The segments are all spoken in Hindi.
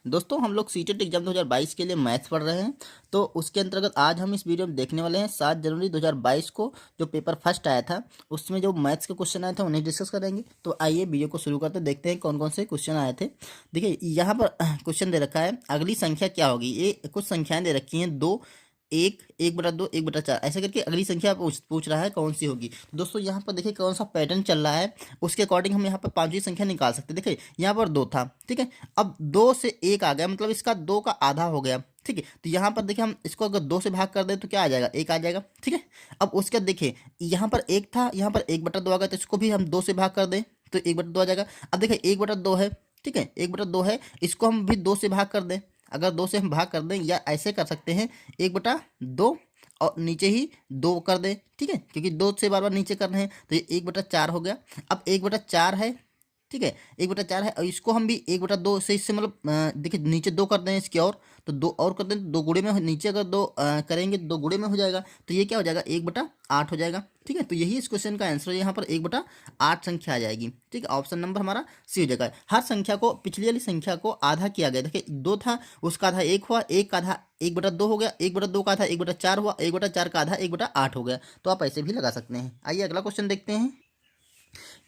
दोस्तों हम लोग सीटेट एग्जाम 2022 के लिए मैथ्स पढ़ रहे हैं। तो उसके अंतर्गत आज हम इस वीडियो में देखने वाले हैं 7 जनवरी 2022 को जो पेपर फर्स्ट आया था उसमें जो मैथ्स के क्वेश्चन आए थे उन्हें डिस्कस करेंगे। तो आइए वीडियो को शुरू करते देखते हैं कौन कौन से क्वेश्चन आए थे। देखिए यहाँ पर क्वेश्चन दे रखा है, अगली संख्या क्या होगी। ये कुछ संख्याएं दे रखी हैं, 2, 1, 1/2, 1/4 ऐसे करके अगली संख्या पूछ रहा है कौन सी होगी। तो दोस्तों यहाँ पर देखिए कौन सा पैटर्न चल रहा है, उसके अकॉर्डिंग हम यहाँ पर पांचवी संख्या निकाल सकते हैं। देखिए यहाँ पर 2 था, ठीक है, अब 2 से 1 आ गया, मतलब इसका 2 का आधा हो गया, ठीक है। तो यहाँ पर देखिए हम इसको अगर 2 से भाग कर दें तो क्या आ जाएगा, 1 आ जाएगा, ठीक है। अब उसके बाद देखिए यहाँ पर 1 था, यहाँ पर 1/2 आ गया, तो इसको भी हम 2 से भाग कर दें तो 1/2 आ जाएगा। अब देखिए 1/2 है, ठीक है, 1/2 है, इसको हम भी 2 से भाग कर दें। अगर 2 से हम भाग कर दें या ऐसे कर सकते हैं 1/2 और नीचे ही 2 कर दें, ठीक है, क्योंकि 2 से बार बार नीचे कर रहे हैं तो ये 1/4 हो गया। अब 1/4 है, ठीक है, 1/4 है, और इसको हम भी 1/2 से इससे मतलब देखिए नीचे 2 कर दें इसके, और तो 2 और कर दें तो 2 गुणे में नीचे अगर 2 करेंगे 2 गुणे में हो जाएगा, तो ये क्या हो जाएगा 1/8 हो जाएगा, ठीक है। तो यही इस क्वेश्चन का आंसर है, यहाँ पर 1/8 संख्या आ जाएगी, ठीक है। ऑप्शन नंबर हमारा सी हो जाएगा। हर संख्या को पिछली वाली संख्या को आधा किया गया, देखिए 2 था उसका आधा 1 हुआ, 1 का आधा 1/2 हो गया, 1/2 का आधा 1/4 हुआ, 1/4 का आधा 1/8 हो गया। तो आप ऐसे भी लगा सकते हैं। आइए अगला क्वेश्चन देखते हैं।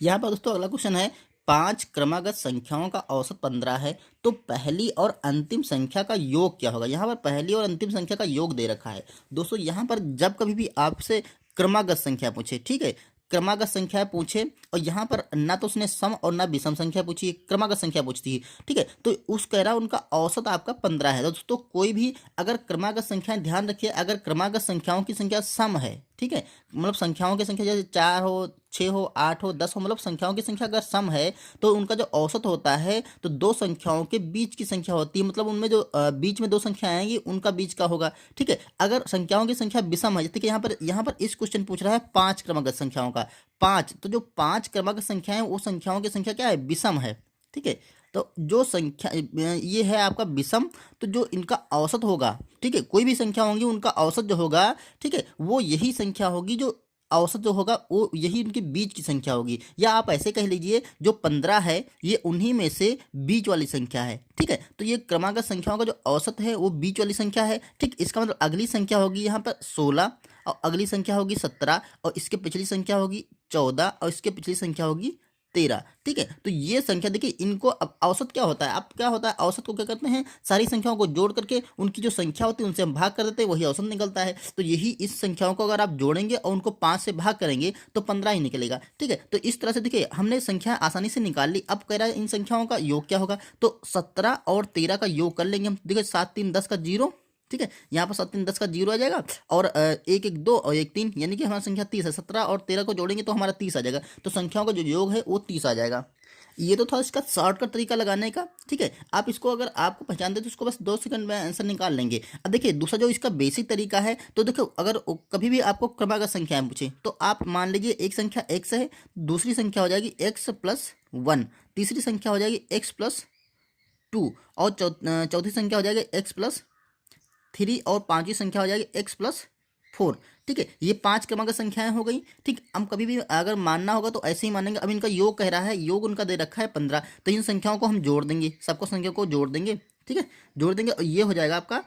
यहाँ पर दोस्तों अगला क्वेश्चन है, 5 क्रमागत संख्याओं का औसत 15 है, तो पहली और अंतिम संख्या का योग क्या होगा। यहाँ पर पहली और अंतिम संख्या का योग दे रखा है। दोस्तों यहाँ पर जब कभी भी आपसे क्रमागत संख्या पूछे, ठीक है, क्रमागत संख्या पूछे और यहाँ पर ना तो उसने सम और ना विषम संख्या पूछी है, क्रमागत संख्या पूछती है, ठीक है, तो उस कह रहा है उनका औसत आपका 15 है। दोस्तों कोई भी अगर क्रमागत संख्या, ध्यान रखिए, अगर क्रमागत संख्याओं की संख्या सम है, ठीक है, मतलब संख्याओं की संख्या जैसे 4 हो, 6 हो, 8 हो, 10 हो, मतलब संख्याओं की संख्या अगर सम है तो उनका जो औसत होता है तो दो संख्याओं के बीच की संख्या होती है, मतलब उनमें जो बीच में दो संख्याएं आएंगी उनका बीच का होगा, ठीक है। अगर संख्याओं की संख्या विषम है, ठीक है, यहाँ पर इस क्वेश्चन पूछ रहा है 5 क्रमागत संख्याओं का, 5, तो जो 5 क्रमागत संख्याएं वो संख्याओं की संख्या क्या है, विषम है, ठीक है। तो जो संख्या ये है आपका विषम, तो जो इनका औसत होगा, ठीक है, कोई भी संख्या होंगी उनका औसत जो होगा, ठीक है, वो यही संख्या होगी, जो औसत जो होगा वो यही इनके बीच की संख्या होगी। या आप ऐसे कह लीजिए जो 15 है ये उन्हीं में से बीच वाली संख्या है, ठीक है। तो ये क्रमागत संख्याओं का जो औसत है वो बीच वाली संख्या है, ठीक। इसका मतलब अगली संख्या होगी यहाँ पर 16, और अगली संख्या होगी 17, और इसके पिछली संख्या होगी 14, और इसके पिछली संख्या होगी 13, ठीक है। तो ये संख्या देखिए, इनको अब औसत क्या होता है, अब क्या होता है, औसत को क्या करते हैं, सारी संख्याओं को जोड़ करके उनकी जो संख्या होती है उनसे हम भाग कर देते हैं, वही औसत निकलता है। तो यही इस संख्याओं को अगर आप जोड़ेंगे और उनको 5 से भाग करेंगे तो 15 ही निकलेगा, ठीक है। तो इस तरह से देखिए हमने संख्या आसानी से निकाल ली। अब कह रहा है इन संख्याओं का योग क्या होगा, तो 17 और 13 का योग कर लेंगे हम। देखिए 7 3 10 का 0, ठीक है, यहाँ पर 7 3 10 का 0 आ जाएगा, और 1 1 2 और 1 3, यानी कि हमारी संख्या 30 है। 17 और 13 को जोड़ेंगे तो हमारा 30 आ जाएगा। तो संख्याओं का जो योग है वो 30 आ जाएगा। ये तो था इसका शॉर्टकट तरीका लगाने का, ठीक है। आप इसको अगर आपको पहचानते तो इसको बस 2 सेकंड में आंसर निकाल लेंगे। अब देखिए दूसरा जो इसका बेसिक तरीका है, तो देखो अगर कभी भी आपको क्रमागत संख्याएं पूछे तो आप मान लीजिए एक संख्या x है, दूसरी संख्या हो जाएगी x+1, तीसरी संख्या हो जाएगी x+2, और चौथी संख्या हो जाएगी x+3, और पांचवी संख्या हो जाएगी x+4, ठीक है। ये 5 क्रमागत संख्याएं हो गई, ठीक। हम कभी भी अगर मानना होगा तो ऐसे ही मानेंगे। अब इनका योग कह रहा है, योग उनका दे रखा है 15, तो इन संख्याओं को हम जोड़ देंगे, सबको संख्या को जोड़ देंगे, ठीक है, जोड़ देंगे, और ये हो जाएगा आपका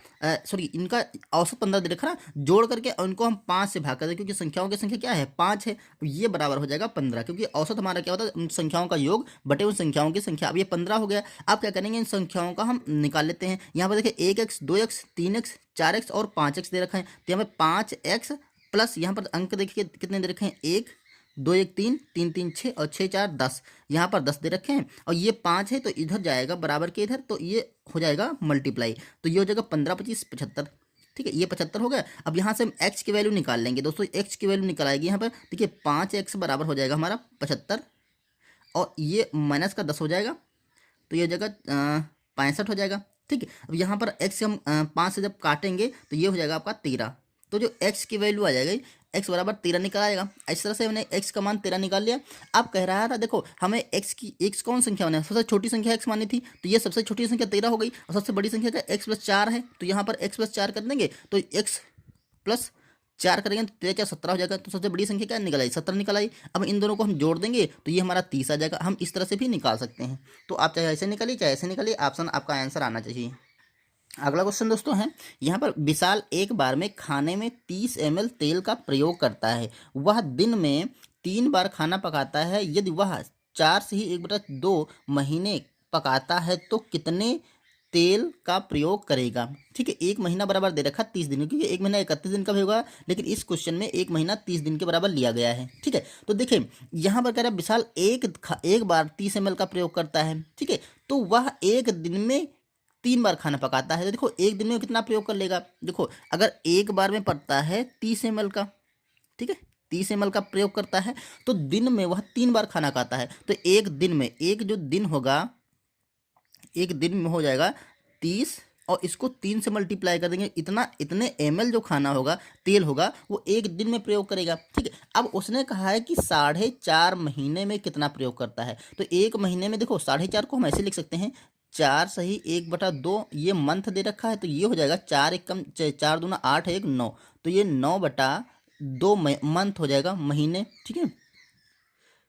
सॉरी, इनका औसत 15 दे रखा ना, जोड़ करके उनको हम 5 से भाग कर दें, क्योंकि संख्याओं की संख्या क्या है 5 है, तो ये बराबर हो जाएगा 15, क्योंकि औसत हमारा क्या होता है उन संख्याओं का योग बटे उन संख्याओं की संख्या। अब ये 15 हो गया। आप क्या करेंगे, इन संख्याओं का हम निकाल लेते हैं। यहाँ पर देखिए 1x 2x 3x 4x और 5x दे रखा है, तो यहाँ पर 5x प्लस यहाँ पर अंक देखिए कितने दे रखे हैं, 1 2 1 3 3 3 6 और 6 4 10, यहाँ पर 10 दे रखे हैं, और ये 5 है तो इधर जाएगा बराबर के इधर, तो ये हो जाएगा मल्टीप्लाई, तो ये हो जाएगा 15 25 75, ठीक है, ये 75 हो गया। अब यहाँ से हम x की वैल्यू निकाल लेंगे। दोस्तों x की वैल्यू निकाल यहाँ पर देखिए 5x बराबर हो जाएगा हमारा 75, और ये माइनस का 10 हो जाएगा, तो ये हो जाएगा 65 हो जाएगा, ठीक है। अब यहाँ पर x हम 5 से जब काटेंगे तो ये हो जाएगा आपका 13, तो जो x की वैल्यू आ जाएगी x बराबर 13 निकल आएगा। इस तरह से हमने x का मान 13 निकाल लिया। अब कह रहा था देखो हमें x कौन संख्या मानी, सबसे छोटी संख्या x मानी थी, तो ये सबसे छोटी संख्या 13 हो गई, और सबसे बड़ी संख्या का x+4 है, तो यहाँ पर x+4 कर देंगे तो x+ 4 करेंगे तो 13 4 17 हो जाएगा। तो सबसे बड़ी संख्या क्या निकल आई, 17 निकल आई। अब इन दोनों को हम जोड़ देंगे तो ये हमारा 30 आ जाएगा। हम इस तरह से भी निकाल सकते हैं। तो आप चाहे ऐसे निकालिए चाहे ऐसे निकालिए, ऑप्शन आपका आंसर आना चाहिए। अगला क्वेश्चन दोस्तों है, यहाँ पर विशाल एक बार में खाने में 30 ml तेल का प्रयोग करता है। वह दिन में 3 बार खाना पकाता है। यदि वह 4 से ही 1/2 महीने पकाता है तो कितने तेल का प्रयोग करेगा। ठीक है, एक महीना बराबर दे रखा 30 दिन, क्योंकि एक महीना 31 दिन का भी होगा, लेकिन इस क्वेश्चन में एक महीना 30 दिन के बराबर लिया गया है। ठीक है, तो देखिए यहाँ पर कह रहा है विशाल एक बार 30 ml का प्रयोग करता है। ठीक है, तो वह एक दिन में 3 बार खाना पकाता है। तो देखो एक दिन में कितना प्रयोग कर लेगा। देखो अगर एक बार में पड़ता है 30 ml का, ठीक है, 30 ml का प्रयोग करता है, तो दिन में वह 3 बार खाना खाता है। तो एक दिन में, एक जो दिन होगा, एक दिन में हो जाएगा 30, और इसको 3 से मल्टीप्लाई कर देंगे, इतने ml जो खाना होगा, तेल होगा, वो एक दिन में प्रयोग करेगा। ठीक है, अब उसने कहा है कि 4.5 महीने में कितना प्रयोग करता है। तो एक महीने में देखो 4.5 को हम ऐसे लिख सकते हैं, 4 सही 1/2, ये मंथ दे रखा है, तो ये हो जाएगा 4 1 कम 4 दूना 8 1 9, तो ये 9/2 मंथ हो जाएगा, महीने। ठीक है,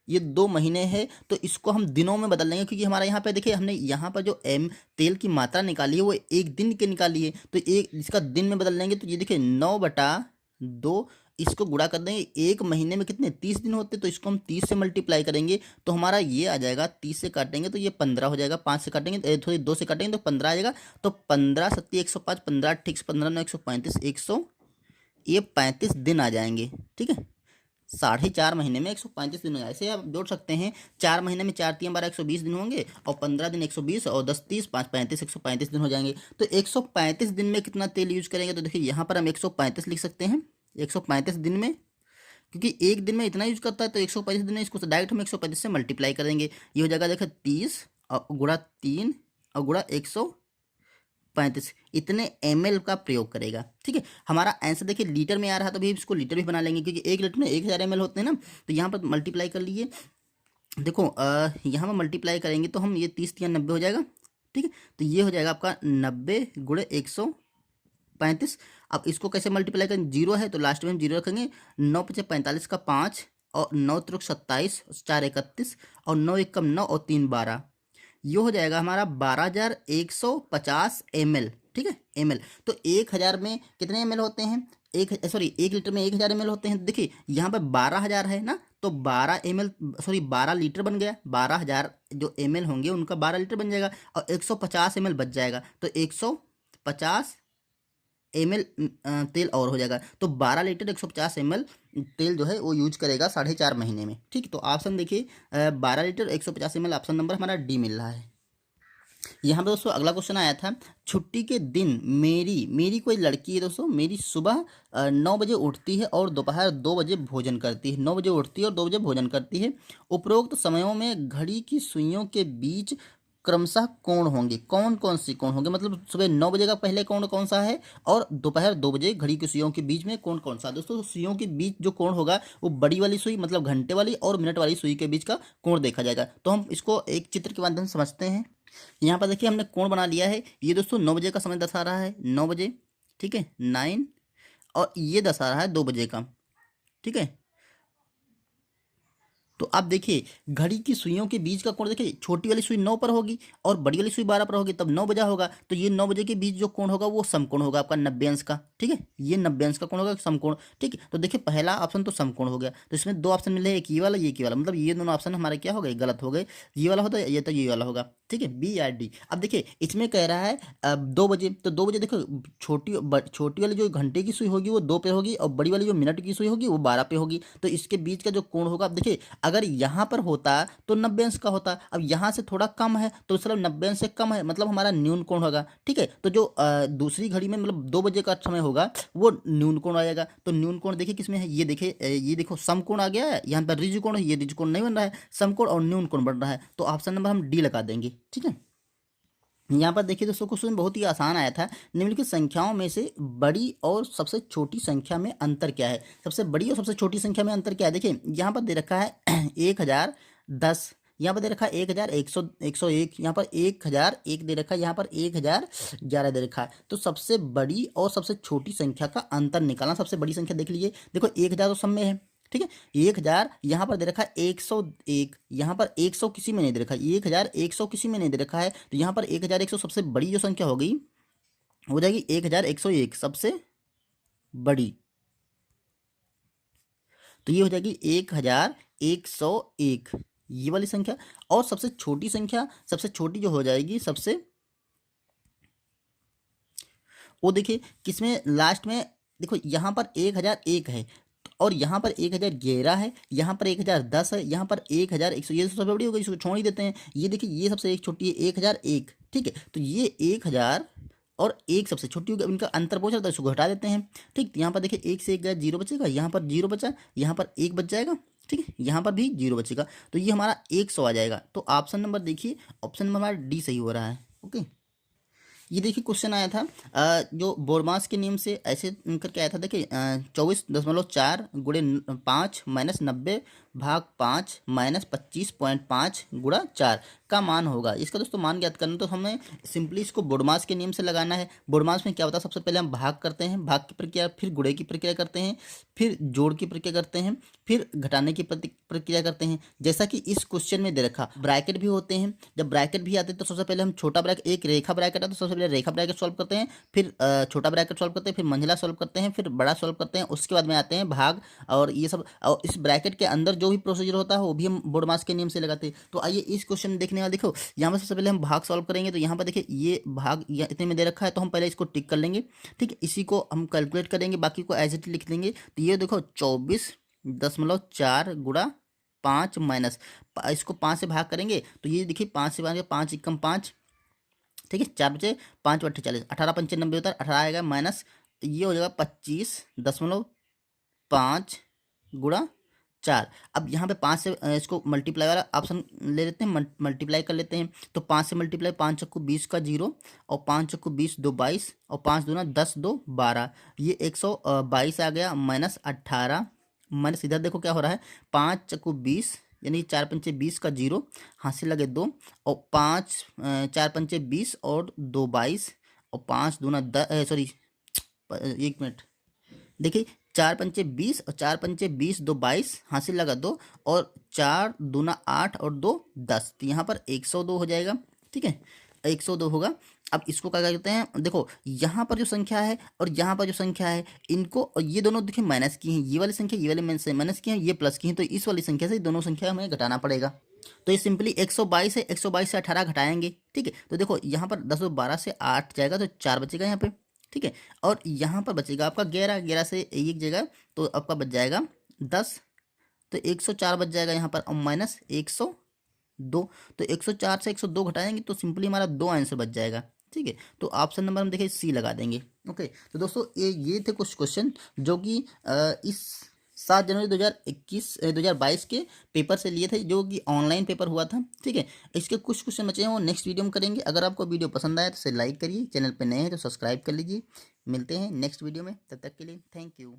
ये 2 महीने है। तो इसको हम दिनों में बदल देंगे, क्योंकि हमारा यहाँ पे देखिए हमने यहाँ पर जो तेल की मात्रा निकाली है वो एक दिन के निकाली है, तो एक इसका दिन में बदल देंगे। तो ये देखिए 9/2, इसको गुणा कर देंगे। एक महीने में कितने 30 दिन होते, तो इसको हम 30 से मल्टीप्लाई करेंगे, तो हमारा ये आ जाएगा, 30 से काटेंगे तो ये 15 हो जाएगा, 5 से काटेंगे थोड़ी 2 से काटेंगे तो 15 आ जाएगा। तो 15 सत्ती 105, 15 ठीक से 15 9 135, ये 35 दिन आ जाएंगे। ठीक है, 4.5 महीने में 135 दिन हो जाए। ऐसे आप जोड़ सकते हैं, 4 महीने में 4 3 12 120 दिन होंगे, और 15 दिन 120, और 10 30 5 35 135 दिन हो जाएंगे। तो 135 दिन में कितना तेल यूज करेंगे। तो देखिए यहाँ पर हम 135 लिख सकते हैं, 135 दिन में, क्योंकि एक दिन में इतना यूज करता है, तो 135 दिन में इसको डायरेक्ट हम 135 से मल्टीप्लाई कर देंगे। ये हो जाएगा देखिए 30 और गुणा 3 और गुणा 135, इतने ml का प्रयोग करेगा। ठीक है, हमारा आंसर देखिए लीटर में आ रहा है, तो भी इसको लीटर भी बना लेंगे, क्योंकि 1 लीटर में 1000 ml होते हैं ना। तो यहाँ पर मल्टीप्लाई कर लीजिए। देखो यहाँ पर मल्टीप्लाई करेंगे तो हम ये 30 3 90 हो जाएगा। ठीक है, तो ये हो जाएगा आपका 90 गुणे 135। अब इसको कैसे मल्टीप्लाई करें, 0 है तो लास्ट में हम 0 रखेंगे। 9 5 45 का 5, और 9 3 27, 4 31, और 9 1 कम 9, और 3 12, ये हो जाएगा हमारा 12,150 ml। ठीक है, ml। तो 1000 में कितने ml होते हैं, एक लीटर में 1000 ml होते हैं। देखिए यहाँ पर 12,000 है ना, तो 12 लीटर बन गया। 12,000 जो ml होंगे उनका 12 लीटर बन जाएगा, और 150 ml बच जाएगा। तो 150 ml तेल और हो जाएगा। तो 12 लीटर 150 ml तेल जो है वो यूज करेगा 4.5 महीने में। ठीक, तो ऑप्शन देखिए 12 लीटर 150 ml, ऑप्शन नंबर हमारा डी मिल रहा है। यहाँ पे दोस्तों अगला क्वेश्चन आया था, छुट्टी के दिन मेरी कोई लड़की है दोस्तों, मेरी सुबह 9 बजे उठती है और दोपहर 2 बजे भोजन करती है। 9 बजे उठती है और 2 बजे भोजन करती है। उपरोक्त समयों में घड़ी की सुइयों के बीच क्रमशः कोण होंगे। कौन कौन सी कोण होंगे, मतलब सुबह 9 बजे का पहले कोण कौन सा है, और दोपहर 2 बजे घड़ी की सुइयों के बीच में कोण कौन सा। दोस्तों सुइयों के बीच जो कोण होगा वो बड़ी वाली सुई, मतलब घंटे वाली और मिनट वाली सुई के बीच का कोण देखा जाएगा। तो हम इसको एक चित्र के माध्यम से समझते हैं। यहाँ पर देखिए हमने कोण बना लिया है। ये दोस्तों 9 बजे का समय दर्शा रहा है, 9 बजे। ठीक है, 9, और ये दर्शा रहा है 2 बजे का। ठीक है, तो आप देखिए घड़ी की सुइयों के बीच का कोण देखिए, छोटी वाली सुई 9 पर होगी और बड़ी वाली सुई 12 पर होगी, तब 9 बजा होगा। तो ये 9 बजे के बीच जो कोण होगा वो समकोण होगा आपका 90 अंश का। ठीक है, ये 90 अंश का कोण होगा, समकोण। ठीक है, तो देखिए पहला ऑप्शन तो समकोण हो गया। तो इसमें 2 ऑप्शन मिले, एक ये वाला एक ये वाला, मतलब ये दोनों ऑप्शन हमारे क्या हो गए, गलत हो गए। ये वाला होता है ये, तो ये वाला होगा। ठीक है, बी या डी। अब देखिए इसमें कह रहा है 2 बजे, तो 2 बजे देखो छोटी वाली जो घंटे की सुई होगी वो 2 पे होगी, और बड़ी वाली जो मिनट की सुई होगी वो 12 पे होगी। तो इसके बीच का जो कोण होगा, अब देखिए अगर यहाँ पर होता तो 90 अंश का होता, अब यहाँ से थोड़ा कम है तो मतलब 90 अंश से कम है, मतलब हमारा न्यून कोण होगा। ठीक है, तो जो दूसरी घड़ी में मतलब 2 बजे का समय होगा वो न्यून कोण आएगा। तो न्यून कोण देखिए किसमें है, ये देखिए ये देखो समकोण आ गया है, यहाँ पर ऋज कोण है, ये ऋज कोण नहीं बन रहा है, समकोण और न्यून कोण बन रहा है। तो ऑप्शन नंबर हम डी लगा देंगे। ठीक है, यहाँ पर देखिए दोस्तों क्वेश्चन बहुत ही आसान आया था। निम्नलिखित संख्याओं में से बड़ी और सबसे छोटी संख्या में अंतर क्या है। सबसे बड़ी और सबसे छोटी संख्या में अंतर क्या है, देखिए यहाँ पर दे रखा है 1010, यहाँ पर दे रखा है 1,101, यहाँ पर 1,001 दे रखा है, यहाँ पर 1,011 दे रखा है। तो सबसे बड़ी और सबसे छोटी संख्या का अंतर निकालना। सबसे बड़ी संख्या देख लीजिए, देखो 1,000 तो सब में है, ठीक है। 1,000 यहाँ पर दे रखा है, 101 यहाँ पर 100 किसी में नहीं दे रखा है, 1,100 किसी में नहीं दे रखा है। तो यहाँ पर 1,100 सबसे बड़ी जो संख्या हो गई हो जाएगी 1,101 सबसे बड़ी। तो ये हो जाएगी 1,101 ये वाली संख्या। और सबसे छोटी संख्या, सबसे छोटी जो हो जाएगी सबसे, वो देखिए किसमें लास्ट में, देखो यहाँ पर 1,001 है और यहाँ पर 1,011 है, यहाँ पर 1,010 है, यहाँ पर 1,100, ये सबसे बड़ी हो गई, इसको छोड़ ही देते हैं। ये देखिए ये सबसे एक छोटी है 1,001, ठीक है। तो ये 1,000 और 1 सबसे छोटी होगी, इनका अंतर बहुत ज़्यादा, इसको घटा देते हैं, ठीक। यहाँ पर देखिए 1 से 1 गया 0 बचेगा, यहाँ पर 0 बचा, यहाँ पर 1 बच जाएगा, ठीक है, यहाँ पर भी 0 बचेगा। तो ये हमारा 100 आ जाएगा। तो ऑप्शन नंबर देखिए, ऑप्शन नंबर हमारा डी सही हो रहा है। ओके, ये देखिए क्वेश्चन आया था जो बोरमास के नियम से ऐसे करके आया था। देखिए 24.4 गुणे 5 माइनस 90 भाग 5 माइनस 25.5 गुणा 4 का मान होगा। इसका दोस्तों मान ज्ञात करना, तो हमें सिंपली इसको बोरमास के नियम से लगाना है। बोरमास में क्या होता है, सबसे पहले हम भाग करते हैं, भाग की प्रक्रिया, फिर गुणे की प्रक्रिया करते हैं, फिर जोड़ की प्रक्रिया करते हैं, फिर घटाने की प्रक्रिया करते हैं। जैसा कि इस क्वेश्चन में दे रखा, ब्रैकेट भी होते हैं। जब ब्रैकेट भी आते हैं तो सबसे पहले हम छोटा ब्रैकेट, एक रेखा ब्रैकेट है तो सबसे पहले रेखा ब्रैकेट सॉल्व करते हैं, फिर छोटा ब्रैकेट सॉल्व करते हैं, फिर मंझला सॉल्व करते हैं, फिर बड़ा सॉल्व करते हैं, उसके बाद में आते हैं भाग और ये सब। और इस ब्रैकेट के अंदर जो भी प्रोसीजर होता है वो भी हम बोरमास के नियम से लगाते हैं। तो आइए इस क्वेश्चन में देखने वाला, देखो यहाँ पर सबसे पहले हम भाग सॉल्व करेंगे। तो यहाँ पर देखिए ये भाग इतने में दे रखा है, तो हम पहले इसको टिक कर लेंगे, ठीक है। इसी को हम कैलकुलेट करेंगे, बाकी को एज इट लिख देंगे। तो ये देखो 24.4 गुणा 5 माइनस, इसको 5 से भाग करेंगे तो ये देखिए 5 से भाग, 5 एकम 5, ठीक है, 4 बचे 5 × 40, 18 × 5 90 होता है, 18 आएगा माइनस, ये हो जाएगा 25.5 गुणा 4। अब यहाँ पे 5 से इसको मल्टीप्लाई वाला ऑप्शन ले लेते हैं, मल्टीप्लाई कर लेते हैं। तो 5 से मल्टीप्लाई, 5 × 20 का 0 और 5 × 20 2 22 और 5 दूना 10 2 12, ये 122 आ गया माइनस 18 माइनस, इधर देखो क्या हो रहा है, 5 × 20 यानी 4 × 5 20 का 0, हासिल लगे 2 और 5 4 × 5 20 और 2 22 और 5 दूना 10, सॉरी 1 मिनट, देखिए 4 × 5 20 और 4 × 5 20 2 22, हासिल लगा 2 और 4 दूना 8 और 2 10, तो यहाँ पर 102 हो जाएगा, ठीक है, 102 होगा। अब इसको क्या करते हैं, देखो यहाँ पर जो संख्या है और यहाँ पर जो संख्या है, इनको, और ये दोनों देखिए माइनस की हैं, ये वाली संख्या ये वाली माइनस की हैं, ये प्लस की हैं, तो इस वाली संख्या से दोनों संख्या हमें घटाना पड़ेगा। तो ये सिंपली 122 है, 122 से 18 घटाएंगे, ठीक है। तो देखो यहाँ पर 10 और 12 से 8 जाएगा, तो 4 बचेगा यहाँ पे, ठीक है। और यहाँ पर बचेगा आपका 11, 11 से एक जगह तो आपका बच जाएगा 10, तो 104 बच जाएगा यहाँ पर, और माइनस 102, तो 104 से 102 घटाएंगे तो सिंपली हमारा 2 आंसर बच जाएगा, ठीक है। तो ऑप्शन नंबर हम देखिए सी लगा देंगे। ओके, तो दोस्तों ये थे कुछ क्वेश्चन जो कि इस 7 जनवरी 2022 के पेपर से लिए थे, जो कि ऑनलाइन पेपर हुआ था, ठीक है। इसके कुछ क्वेश्चन बचे हैं वो नेक्स्ट वीडियो में करेंगे। अगर आपको वीडियो पसंद आया तो इसे लाइक करिए, चैनल पर नए हैं तो सब्सक्राइब कर लीजिए। मिलते हैं नेक्स्ट वीडियो में, तब तक के लिए थैंक यू।